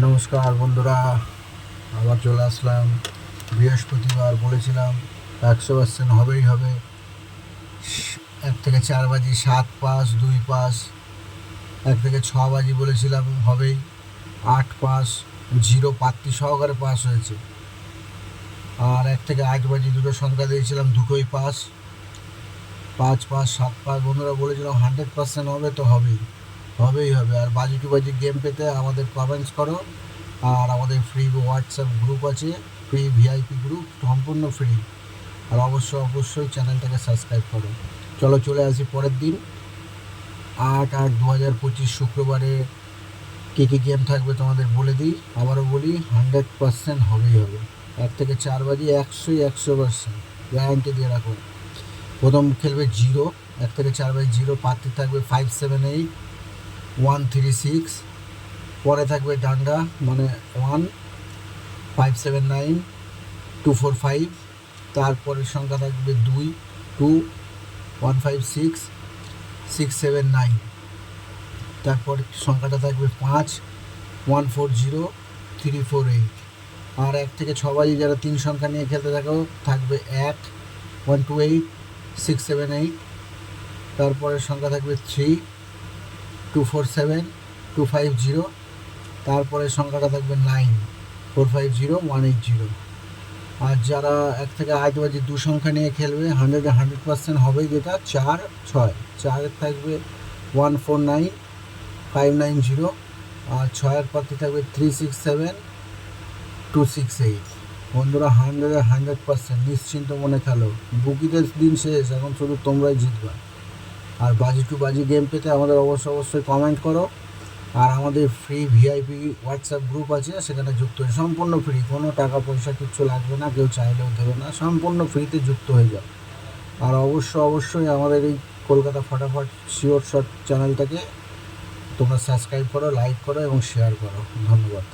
নমস্কার বন্ধুরা, আবার চলে আসলাম। বৃহস্পতিবার বলেছিলাম 100% হবেই হবে। 1 থেকে 4 বাজি 7 পাস 2 পাস। 1 থেকে 6 বাজি বলেছিলাম হবেই 8 পাস 0 প্রার্থী সহকারে পাস হয়েছে। আর 1 থেকে 8 বাজি দুটো সংখ্যা দিয়েছিলাম, দুটোই পাস। 5 pass 7 pass. বন্ধুরা বলেছিলাম 100% হবে, তো হবেই হবে। আর বাজি টু বাজি গেম পেতে আমাদের কমেন্টস করো। আর আমাদের ফ্রি হোয়াটসঅ্যাপ গ্রুপ আছে, ফ্রি ভিআইপি গ্রুপ, সম্পূর্ণ ফ্রি। আর অবশ্যই চ্যানেলটাকে সাবস্ক্রাইব করো। চলো চলে আসি পরের দিন, 8/8/2025 শুক্রবারে কী কী গেম থাকবে তোমাদের বলে দিই। আবারও বলি, 100% হবেই হবে। 1 থেকে 4 বাজি 100% গ্যারান্টি দিয়ে রাখো। প্রথম খেলবে জিরো। 1 থেকে 4 বাজি জিরো, প্রার্থী থাকবে 578-136। পরে থাকবে ডান্ডা, মানে 1-579-245। তারপরের সংখ্যা থাকবে 2-156-679। তারপর সংখ্যাটা থাকবে 5-140-348। আর 1 থেকে 6 বাজি যারা 3 সংখ্যা নিয়ে খেলতে থাকবে 1-128-678। তারপরের সংখ্যা থাকবে 3-247-250। তারপরের সংখ্যাটা থাকবে 9-450-180। আর যারা 1 থেকে 8 বাজি 2 সংখ্যা নিয়ে খেলবে 100% হবেই, যেটা 4-6। 4-এর থাকবে 149-590। আর 6-এর প্রার্থী থাকবে 367-268। বন্ধুরা 100% নিশ্চিন্ত মনে খেলো। বুকিদের দিন শেষ, এখন শুধু তোমরাই জিতবা। আর বাজি টু বাজি গেম পেতে আমাদের অবশ্যই কমেন্ট করো। আর আমাদের ফ্রি ভিআইপি হোয়াটসঅ্যাপ গ্রুপ আছে, সেখানে যুক্ত হয়ে সম্পূর্ণ ফ্রি, কোনো টাকা পয়সা কিচ্ছু লাগবে না, কেউ চাইলেও দেবে না, সম্পূর্ণ ফ্রিতে যুক্ত হয়ে যাও। আর অবশ্যই আমাদের এই কলকাতা ফটাফট শিওর শট চ্যানেলটাকে তোমরা সাবস্ক্রাইব করো, লাইক করো এবং শেয়ার করো। ধন্যবাদ।